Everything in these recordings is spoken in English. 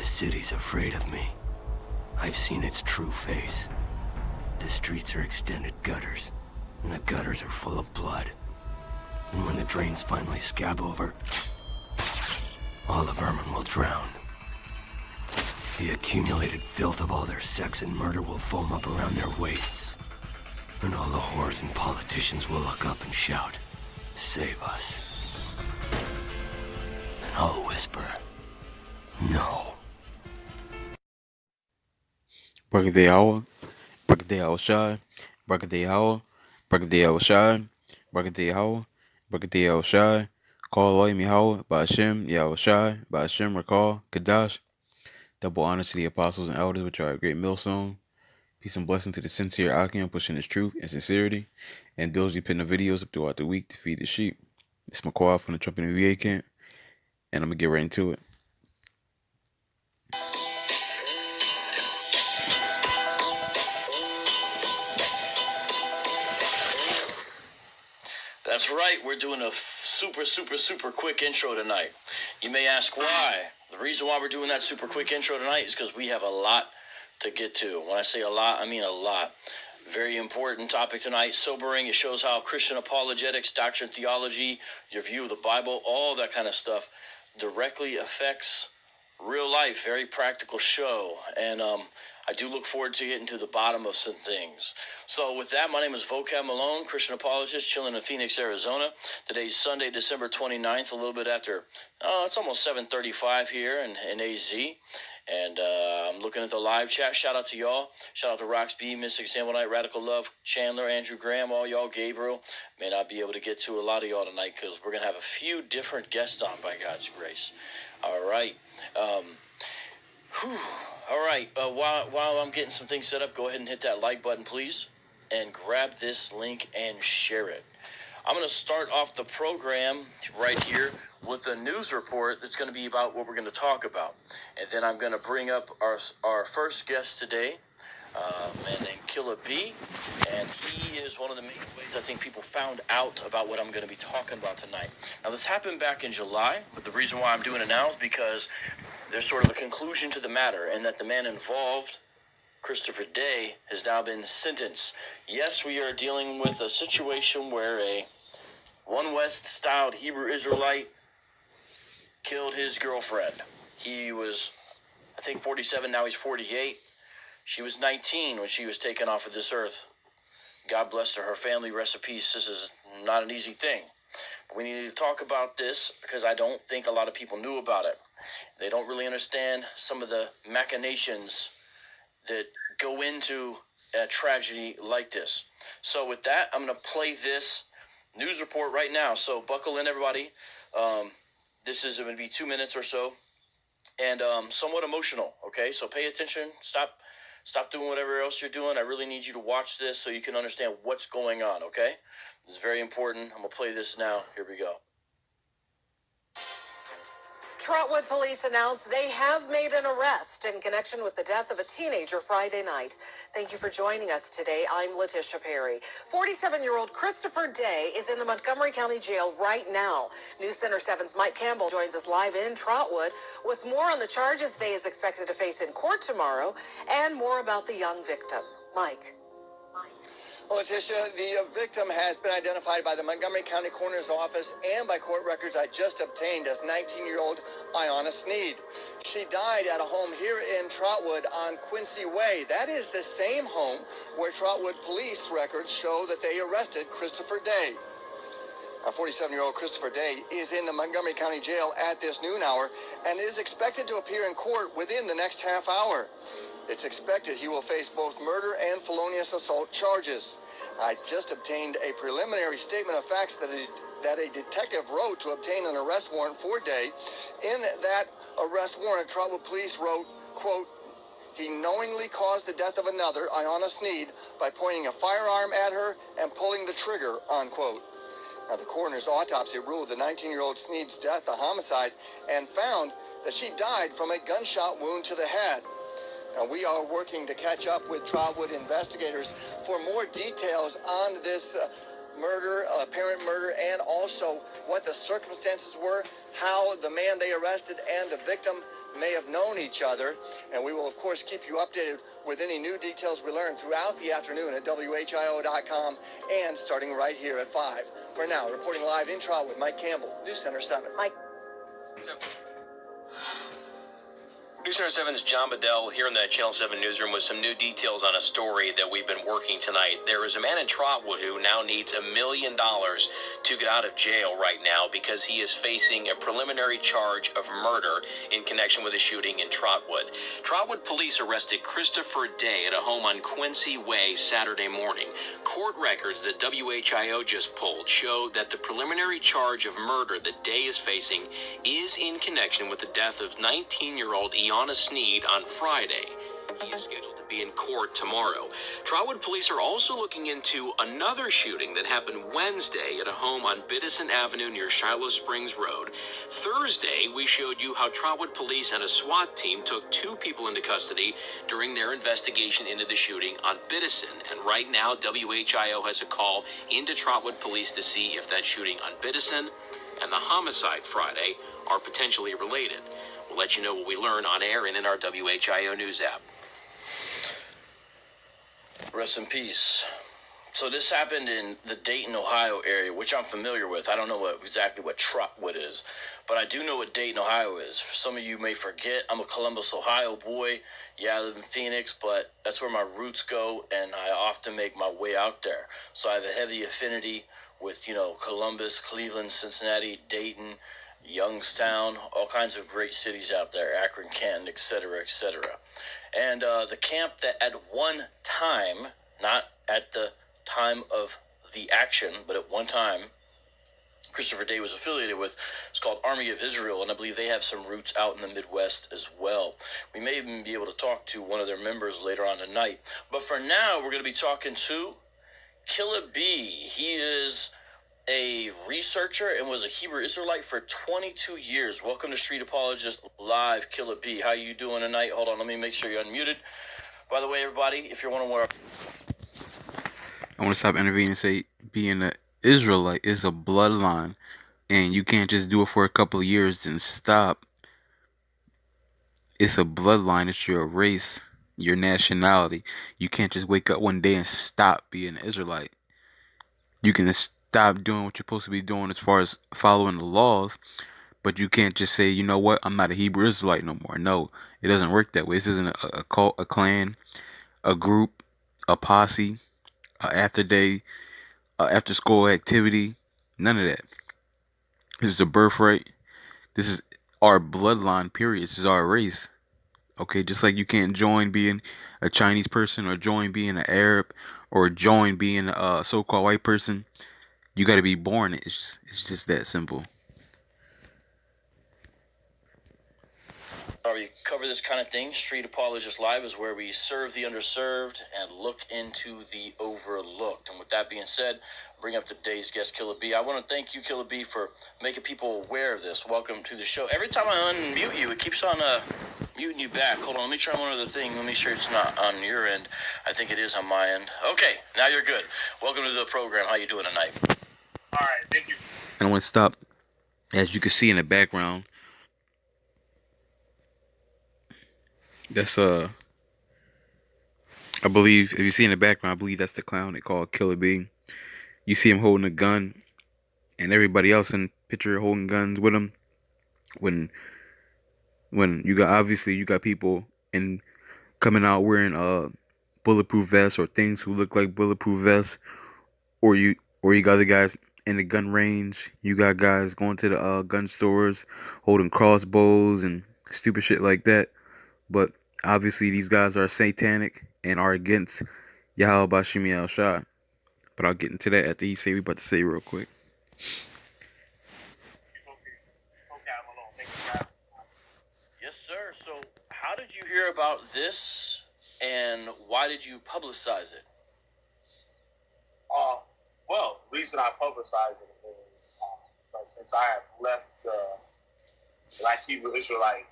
The city's afraid of me. I've seen its true face. The streets are extended gutters, and the gutters are full of blood. And when the drains finally scab over, all the vermin will drown. The accumulated filth of all their sex and murder will foam up around their waists. And all the whores and politicians will look up and shout, "Save us." And I'll whisper, "No." Birthday hour, birthday hour shy, birthday hour, birthday hour shy, birthday hour, birthday hour shy. Call Loy Mihawa, Ba'ashem, Yahweh Shai, Ba'ashem, Rakal, Kadash. Double honor to the apostles and elders, which are a great millstone. Peace and blessing to the sincere Akim, pushing his truth and sincerity, and those putting the videos up throughout the week to feed the sheep. It's McQuad from the Trump and VA camp, and I'm going to get right into it. That's right, we're doing a super quick intro tonight. You may ask why. The reason why we're doing that super quick intro tonight is because we have a lot to get to. When I say a lot, I mean a lot. Very important topic tonight, sobering. It shows how Christian apologetics, doctrine, theology, your view of the Bible, all that kind of stuff directly affects real life. Very practical show. And I do look forward to getting to the bottom of some things. So with that, my name is Vocab Malone, Christian apologist, chilling in Phoenix, Arizona. Today's Sunday, December 29th, a little bit after, it's almost 7:35 here in AZ. And I'm looking at the live chat. Shout out to y'all. Shout out to Rox B, Mystic Sample Night, Radical Love, Chandler, Andrew Graham, all y'all, Gabriel. May not be able to get to a lot of y'all tonight because we're going to have a few different guests on by God's grace. All right. All right, while I'm getting some things set up, go ahead and hit that like button, please, and grab this link and share it. I'm going to start off the program right here with a news report that's going to be about what we're going to talk about. And then I'm going to bring up our first guest today, a man named Killa B, and he is one of the main ways I think people found out about what I'm going to be talking about tonight. Now, this happened back in July, but the reason why I'm doing it now is because there's sort of a conclusion to the matter, and that the man involved, Christopher Day, has now been sentenced. Yes, we are dealing with a situation where a One West-styled Hebrew Israelite killed his girlfriend. He was, I think, 47, now he's 48. She was 19 when she was taken off of this earth. God bless her family, rest in peace. This is not an easy thing. But we need to talk about this because I don't think a lot of people knew about it. They don't really understand some of the machinations that go into a tragedy like this. So with that, I'm going to play this news report right now. So buckle in, everybody. This is going to be 2 minutes or so, and somewhat emotional, okay? So pay attention. Stop doing whatever else you're doing. I really need you to watch this so you can understand what's going on, okay? This is very important. I'm going to play this now. Here we go. Trotwood police announced they have made an arrest in connection with the death of a teenager Friday night. Thank you for joining us today. I'm Letitia Perry. 47-year-old Christopher Day is in the Montgomery County Jail right now. News Center 7's Mike Campbell joins us live in Trotwood with more on the charges Day is expected to face in court tomorrow and more about the young victim. Mike. Well, Letitia, the victim has been identified by the Montgomery County Coroner's Office and by court records I just obtained as 19-year-old Ayanna Sneed. She died at a home here in Trotwood on Quincy Way. That is the same home where Trotwood police records show that they arrested Christopher Day. 47-year-old Christopher Day is in the Montgomery County Jail at this noon hour and is expected to appear in court within the next half hour. It's expected he will face both murder and felonious assault charges. I just obtained a preliminary statement of facts that a detective wrote to obtain an arrest warrant for Day. In that arrest warrant, Trotwood police wrote, quote, "He knowingly caused the death of another, Ayanna Sneed, by pointing a firearm at her and pulling the trigger," unquote. Now, the coroner's autopsy ruled the 19-year-old Sneed's death a homicide and found that she died from a gunshot wound to the head. Now, we are working to catch up with Trotwood investigators for more details on this murder, apparent murder, and also what the circumstances were, how the man they arrested and the victim may have known each other, and we will, of course, keep you updated with any new details we learn throughout the afternoon at WHIO.com and starting right here at 5. For now, reporting live in Trotwood, Mike Campbell, News Center 7. Mike. News Center 7's John Bedell here in the Channel 7 newsroom with some new details on a story that we've been working tonight. There is a man in Trotwood who now needs $1 million to get out of jail right now because he is facing a preliminary charge of murder in connection with a shooting in Trotwood. Trotwood police arrested Christopher Day at a home on Quincy Way Saturday morning. Court records that WHIO just pulled show that the preliminary charge of murder that Day is facing is in connection with the death of 19-year-old Iana Sneed on Friday. He is scheduled to be in court tomorrow. Trotwood police are also looking into another shooting that happened Wednesday at a home on Biddison Avenue near Shiloh Springs Road. Thursday, we showed you how Trotwood police and a SWAT team took 2 people into custody during their investigation into the shooting on Biddison. And right now, WHIO has a call into Trotwood police to see if that shooting on Biddison and the homicide Friday are potentially related. We'll let you know what we learn on air and in our WHIO News app. Rest in peace. So this happened in the Dayton, Ohio area, which I'm familiar with. I don't know exactly what Trotwood is, but I do know what Dayton, Ohio is. Some of you may forget, I'm a Columbus, Ohio boy. Yeah, I live in Phoenix, but that's where my roots go, and I often make my way out there. So I have a heavy affinity with, Columbus, Cleveland, Cincinnati, Dayton, Youngstown, all kinds of great cities out there, Akron, Canton, etc., etc. And the camp that at one time, not at the time of the action, but at one time, Christopher Day was affiliated with, it's called Army of Israel, and I believe they have some roots out in the Midwest as well. We may even be able to talk to one of their members later on tonight. But for now, we're going to be talking to Killer B. He is a researcher and was a Hebrew Israelite for 22 years. Welcome to Street Apologist Live, Killer B. How you doing tonight? Hold on, let me make sure you're unmuted. By the way, everybody, if you're wondering where I want to stop intervening and say being an Israelite is a bloodline, and you can't just do it for a couple of years and stop. It's a bloodline. It's your race, your nationality. You can't just wake up one day and stop being an Israelite. You can stop doing what you're supposed to be doing as far as following the laws, but you can't just say, you know what, I'm not a Hebrew Israelite no more. No, it doesn't work that way. This isn't a cult, a clan, a group, a posse, after school activity. None of that. This is a birthright. This is our bloodline, period. This is our race. Okay, just like you can't join being a Chinese person or join being an Arab or join being a so-called white person. You got to be born. It's just that simple. we cover this kind of thing. Street Apologist Live is where we serve the underserved and look into the overlooked. And with that being said, bring up today's guest, Killer B. I want to thank you, Killer B, for making people aware of this. Welcome to the show. Every time I unmute you, it keeps on muting you back. Hold on, let me try one other thing. Let me make sure it's not on your end. I think it is on my end. Okay, now you're good. Welcome to the program. How you doing tonight? All right, thank you. I want to stop. As you can see in the background, that's I believe, if you see in the background, I believe that's the clown they call Killer B. You see him holding a gun, and everybody else in the picture holding guns with him. When you got people coming out wearing bulletproof vests or things who look like bulletproof vests, or you got the guys in the gun range. You got guys going to the gun stores holding crossbows and stupid shit like that. But obviously these guys are satanic and are against Yahweh Bashim Yahweh Shai. But I'll get into that after he say we about to say real quick. Yes, sir. So how did you hear about this and why did you publicize it? Well, the reason I publicize it is since I have left the Black Hebrew Israelite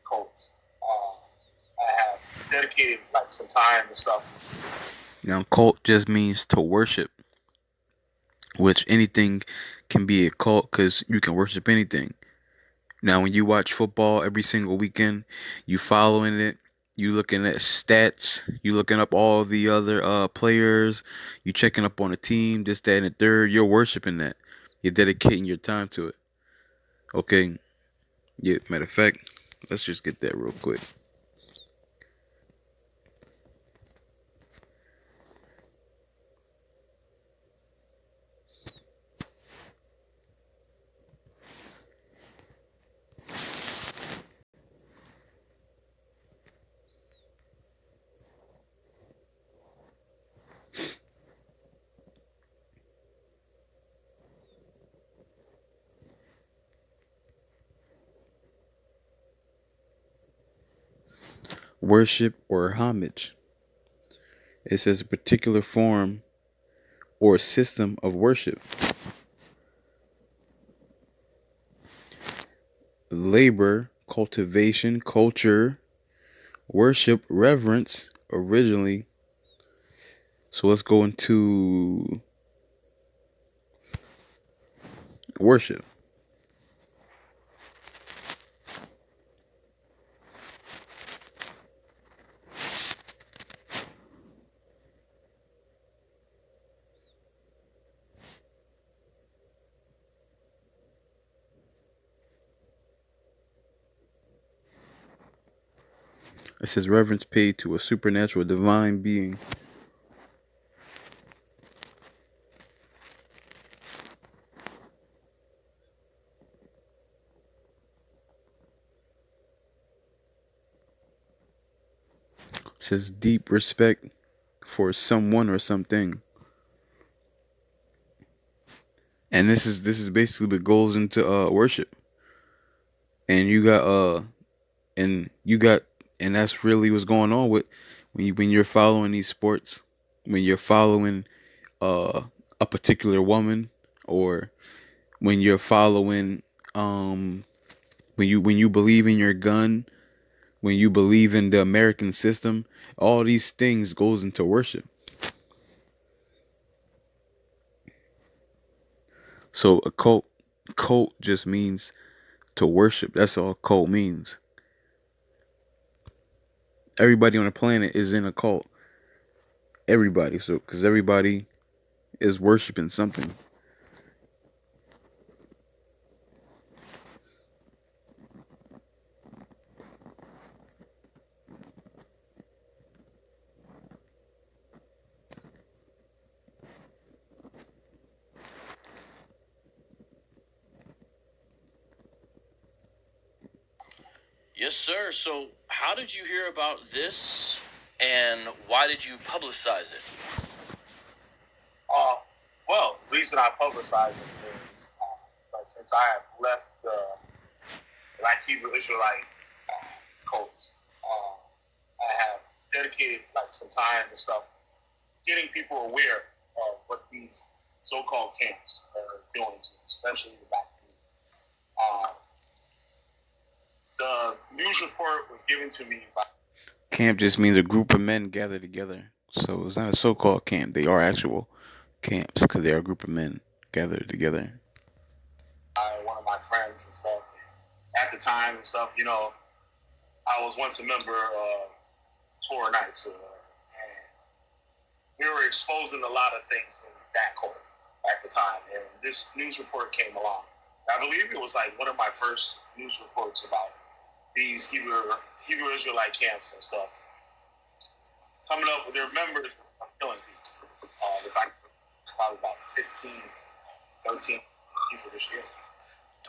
cult, I have dedicated some time and stuff. Now, cult just means to worship, which anything can be a cult because you can worship anything. Now, when you watch football every single weekend, you following it, you looking at stats, you looking up all the other players, you checking up on the team, this, that, and the third. You're worshiping that. You're dedicating your time to it. Okay. Yeah. Matter of fact, let's just get that real quick. Worship or homage. It says a particular form or system of worship. Labor, cultivation, culture, worship, reverence, originally. So let's go into worship. It says reverence paid to a supernatural divine being. It says deep respect for someone or something. And this is basically what goes into worship. And you got and that's really what's going on with when you're following these sports, when you're following uh a particular woman, or when you're following when you believe in your gun, when you believe in the American system, all these things goes into worship. So a cult just means to worship. That's all cult means. Everybody on the planet is in a cult. Everybody, so because everybody is worshiping something. Yes, sir. So, how did you hear about this, and why did you publicize it? Well, the reason I publicize it is since I have left the Black Hebrew Israelite cults, I have dedicated like some time and stuff getting people aware of what these so-called camps are doing to, especially the Black community. The news report was given to me by Camp just means a group of men gathered together. So it's not a so-called camp. They are actual camps because they are a group of men gathered together. one of my friends and stuff. At the time and stuff, I was once a member of Torah Nights, and we were exposing a lot of things in that court at the time. And this news report came along. I believe it was like one of my first news reports about these Hebrew Israelite camps and stuff, coming up with their members and stuff, killing people. In fact, it's probably about 15, 13 people this year.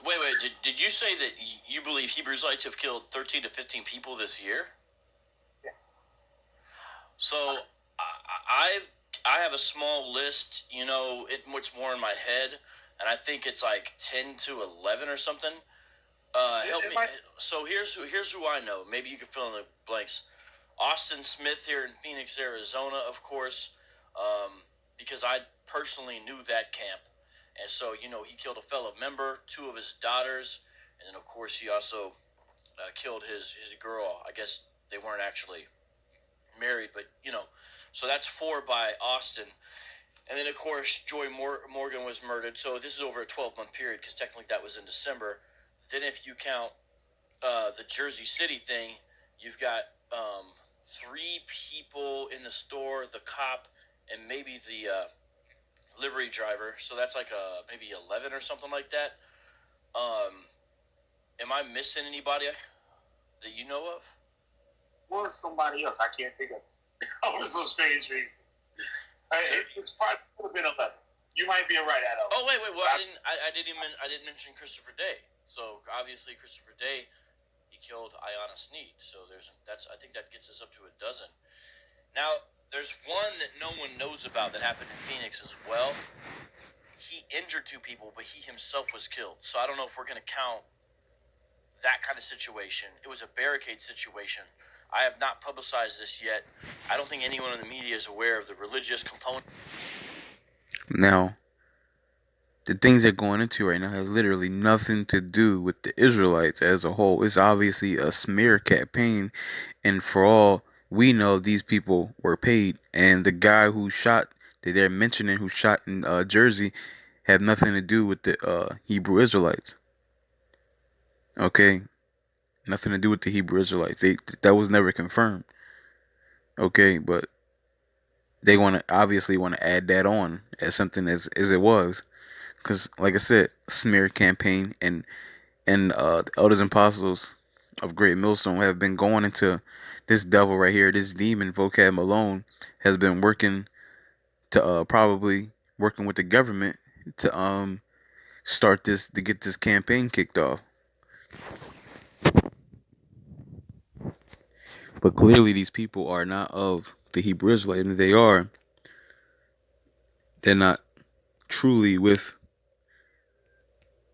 Wait. Did you say that you believe Hebrew Israelites have killed 13 to 15 people this year? Yeah. So I have a small list. It's more in my head, and I think it's like 10 to 11 or something. Help me. So here's who I know. Maybe you can fill in the blanks. Austin Smith here in Phoenix, Arizona, of course, because I personally knew that camp. And so, he killed a fellow member, 2 of his daughters, and then, of course, he also killed his girl. I guess they weren't actually married, but, so that's 4 by Austin. And then, of course, Joy Morgan was murdered. So this is over a 12-month period because technically that was in December. Then if you count the Jersey City thing, you've got 3 people in the store, the cop, and maybe the livery driver. So that's like maybe 11 or something like that. Am I missing anybody that you know of? Was somebody else? I can't think of it. That was a strange reason. It's probably would have been 11. You might be right at 11. Oh wait. Well, I didn't mention Christopher Day. So obviously Christopher Day, he killed Ayanna Sneed. So I think that gets us up to a dozen. Now there's one that no one knows about that happened in Phoenix as well. He injured 2 people, but he himself was killed. So I don't know if we're gonna count that kind of situation. It was a barricade situation. I have not publicized this yet. I don't think anyone in the media is aware of the religious component. Now, the things they're going into right now has literally nothing to do with the Israelites as a whole. It's obviously a smear campaign, and for all we know, these people were paid. And the guy who shot, that they're mentioning, who shot in Jersey, have nothing to do with the Hebrew Israelites. Okay? Nothing to do with the Hebrew Israelites. That was never confirmed. Okay, but they obviously want to add that on as something as it was, because like I said, smear campaign, and the elders and apostles of Great Millstone have been going into this devil right here, this demon. Vocab Malone has been working to probably working with the government to start this, to get this campaign kicked off. But clearly these people are not of the Hebrew Israelite, and they're not truly with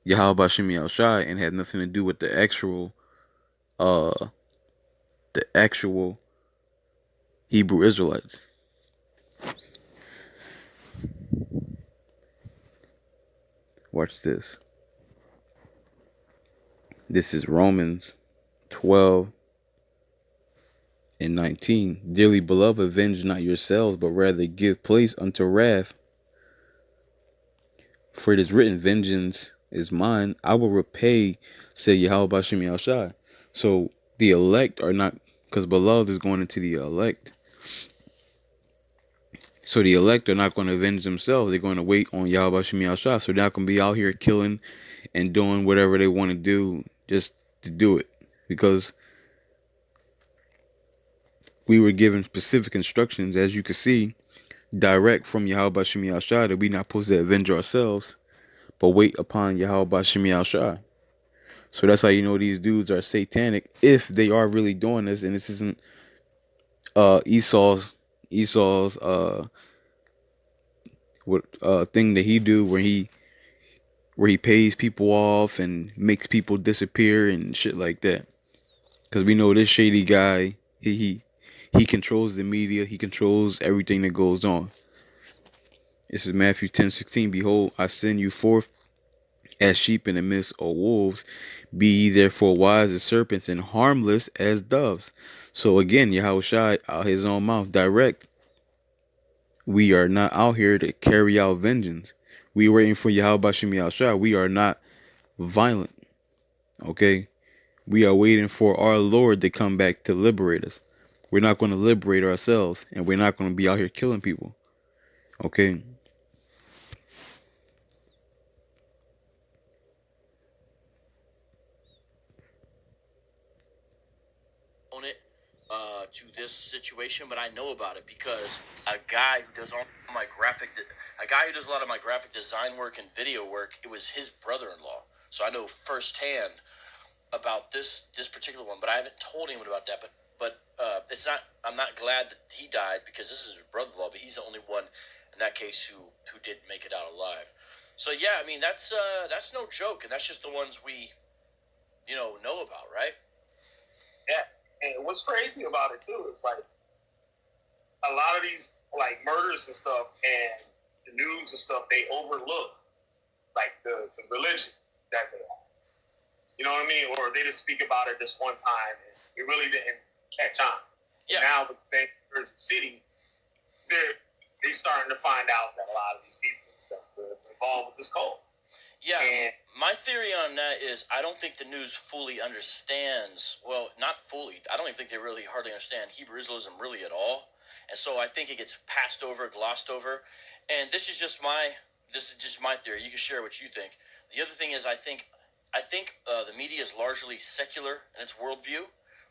Yahweh Bashim Yahushai, and had nothing to do with the actual Hebrew Israelites. Watch this. This is Romans 12:19. Dearly beloved, avenge not yourselves, but rather give place unto wrath. For it is written, vengeance is mine, I will repay, said Yahweh Bashim Yahushai. So the elect are not, because beloved is going into the elect. So the elect are not going to avenge themselves. They're going to wait on Yahweh Bashim Yahushai. So they're not going to be out here killing and doing whatever they want to do just to do it. Because we were given specific instructions, as you can see, direct from Yahweh Bashim Yahushai, that we're not supposed to avenge ourselves, but wait upon Yahweh Bashim Yahushai. So that's how you know these dudes are satanic, if they are really doing this, and this isn't Esau's thing that he do, where he pays people off and makes people disappear and shit like that. Because we know this shady guy, he controls the media, he controls everything that goes on. This is Matthew 10:16. Behold, I send you forth as sheep in the midst of wolves. Be ye therefore wise as serpents and harmless as doves. So again, Yahushua out his own mouth direct. We are not out here to carry out vengeance. We waiting for Yahweh Bashim Yahushua. We are not violent. Okay? We are waiting for our Lord to come back to liberate us. We're not going to liberate ourselves, and we're not going to be out here killing people. Okay? To this situation, but I know about it because a guy who does a lot of my graphic design work and video work, it was his brother-in-law. So I know firsthand about this particular one, but I haven't told anyone about that. But it's not. I'm not glad that he died, because this is his brother-in-law, but he's the only one in that case who did make it out alive. So yeah, I mean that's no joke, and that's just the ones we know about, right? Yeah. And what's crazy about it too is like a lot of these like murders and stuff and the news and stuff, they overlook like the religion that they are. You know what I mean? Or they just speak about it this one time and it really didn't catch on. Yeah. Now with the thing in Jersey City, they starting to find out that a lot of these people and stuff are involved with this cult. Yeah, And my theory on that is I don't think the news fully understands. Well, not fully. I don't even think they really hardly understand Hebrew Israelism really at all, and so I think it gets passed over, glossed over. And this is just my theory. You can share what you think. The other thing is I think the media is largely secular in its worldview.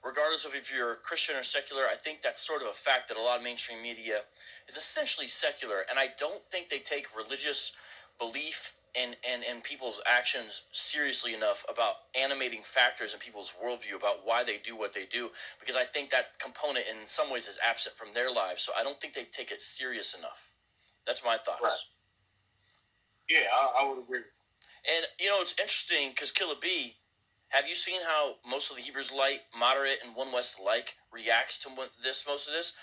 Regardless of if you're Christian or secular, I think that's sort of a fact that a lot of mainstream media is essentially secular, and I don't think they take religious belief and people's actions seriously enough about animating factors in people's worldview about why they do what they do, because I think that component in some ways is absent from their lives. So I don't think they take it serious enough. That's my thoughts. Right. Yeah, I would agree. And it's interesting because Killer B, have you seen how most of the Hebrews light, moderate, and One West alike reacts to most of this?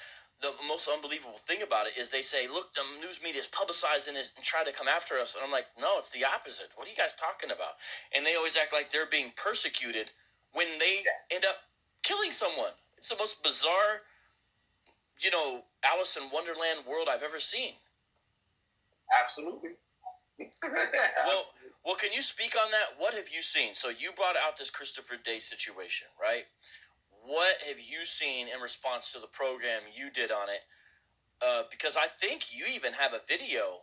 The most unbelievable thing about it is they say, look, the news media is publicizing this and try to come after us. And I'm like, no, it's the opposite. What are you guys talking about? And they always act like they're being persecuted when they end up killing someone. It's the most bizarre, Alice in Wonderland world I've ever seen. Absolutely. Well, can you speak on that? What have you seen? So you brought out this Christopher Day situation, right? What have you seen in response to the program you did on it? Because I think you even have a video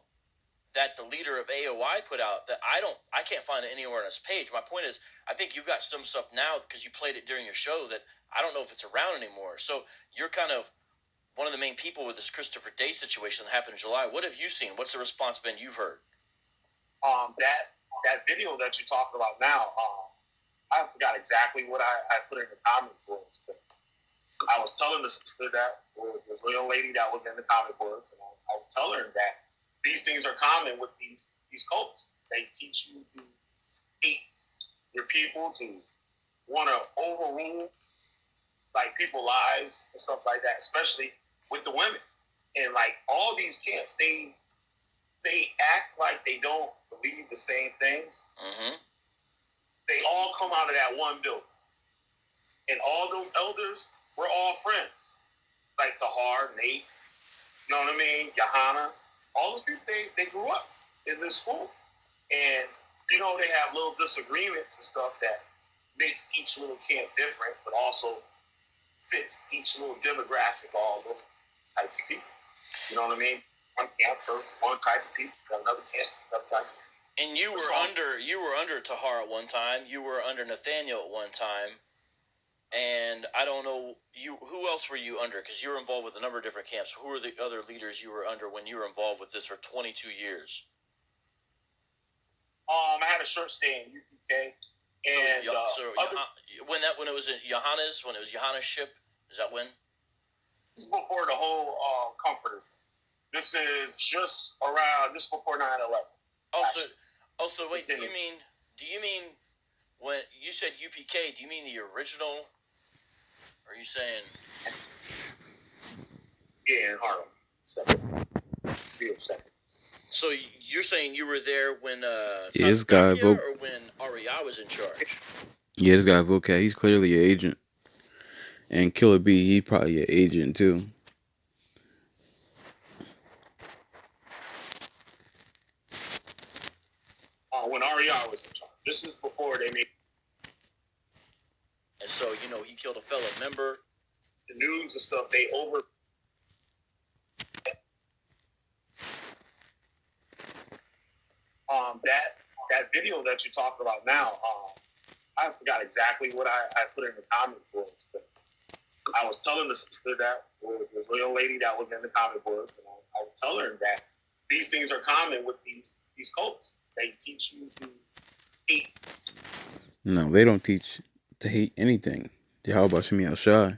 that the leader of AOI put out that I can't find it anywhere on his page. My point is, I think you've got some stuff now because you played it during your show that I don't know if it's around anymore. So you're kind of one of the main people with this Christopher Day situation that happened in July. What have you seen? What's the response been you've heard? That video that you're talking about now, I forgot exactly what I put in the comment boards, but I was telling the sister that, or this little lady that was in the comment boards, and I was telling her that these things are common with these cults. They teach you to hate your people, to want to overrule like people's lives and stuff like that, especially with the women. And like all these camps, they act like they don't believe the same things. Mm-hmm. They all come out of that one building. And all those elders were all friends. Like Tahar, Nate, you know what I mean? Johanna. All those people, they grew up in this school. And, they have little disagreements and stuff that makes each little camp different, but also fits each little demographic, all those types of people. You know what I mean? One camp for one type of people, another camp, another type of people. And you were under Tahar at one time. You were under Nathaniel at one time. And I don't know, who else were you under? Because you were involved with a number of different camps. Who were the other leaders you were under when you were involved with this for 22 years? I had a short stay in UPK. And when it was in Johanna's, when it was Johanna's ship, is that when? This is before the whole Comforter. This is just before 9/11. So wait, do you mean when you said UPK, do you mean the original? Or are you saying? Yeah, in Harlem. Second. So you're saying you were there when this guy or when REI was in charge? Yeah, this guy Vocab, he's clearly an agent. And Killer B, he probably an agent too. When REI was in charge. This is before they made. And so, he killed a fellow member. The news and stuff, they over. That video that you're talking about now, I forgot exactly what I put in the comment boards, but I was telling the sister that, or this little lady that was in the comment boards, and I was telling her that these things are common with these cults. They teach you to hate. No, they don't teach to hate anything. How about Shemi Al-Shai?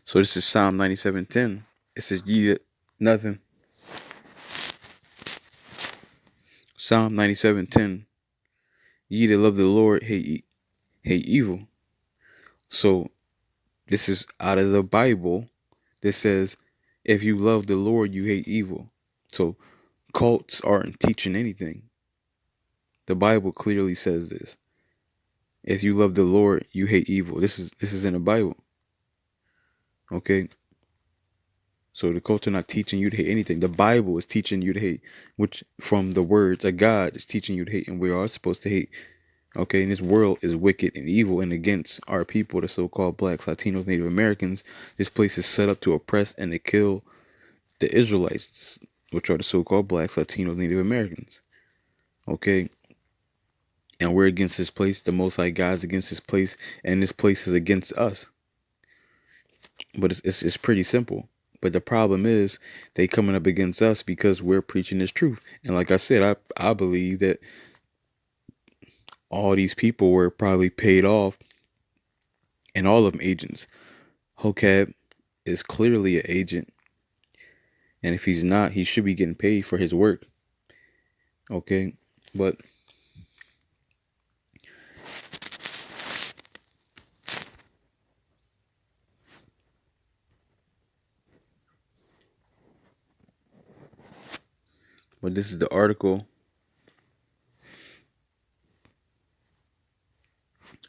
So this is Psalm 97:10. It says, ye nothing. Psalm 97:10. Ye that love the Lord hate evil. So this is out of the Bible that says, If you love the Lord, you hate evil. So cults aren't teaching anything. The Bible clearly says this. If you love the Lord, you hate evil. This is in the Bible. Okay? So the cults are not teaching you to hate anything. The Bible is teaching you to hate, which from the words of God is teaching you to hate, and we are supposed to hate. Okay, and this world is wicked and evil and against our people, the so-called blacks, Latinos, Native Americans. This place is set up to oppress and to kill the Israelites, which are the so-called blacks, Latinos, Native Americans. Okay, and we're against this place. The Most High God's against this place, and this place is against us. But it's pretty simple. But the problem is they coming up against us because we're preaching this truth. And like I said, I believe that all these people were probably paid off, and all of them agents. Vocab is clearly an agent, and if he's not, he should be getting paid for his work. Okay, but this is the article.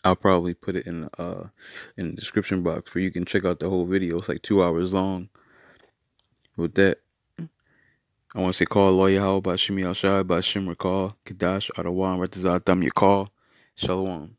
I'll probably put it in the description box where you can check out the whole video. It's like 2 hours long. With that, I want to say call lawyer how about Shimi Al Shai by Shimmer call Kadash Adawan Ratazat Thumb your call. Shalom.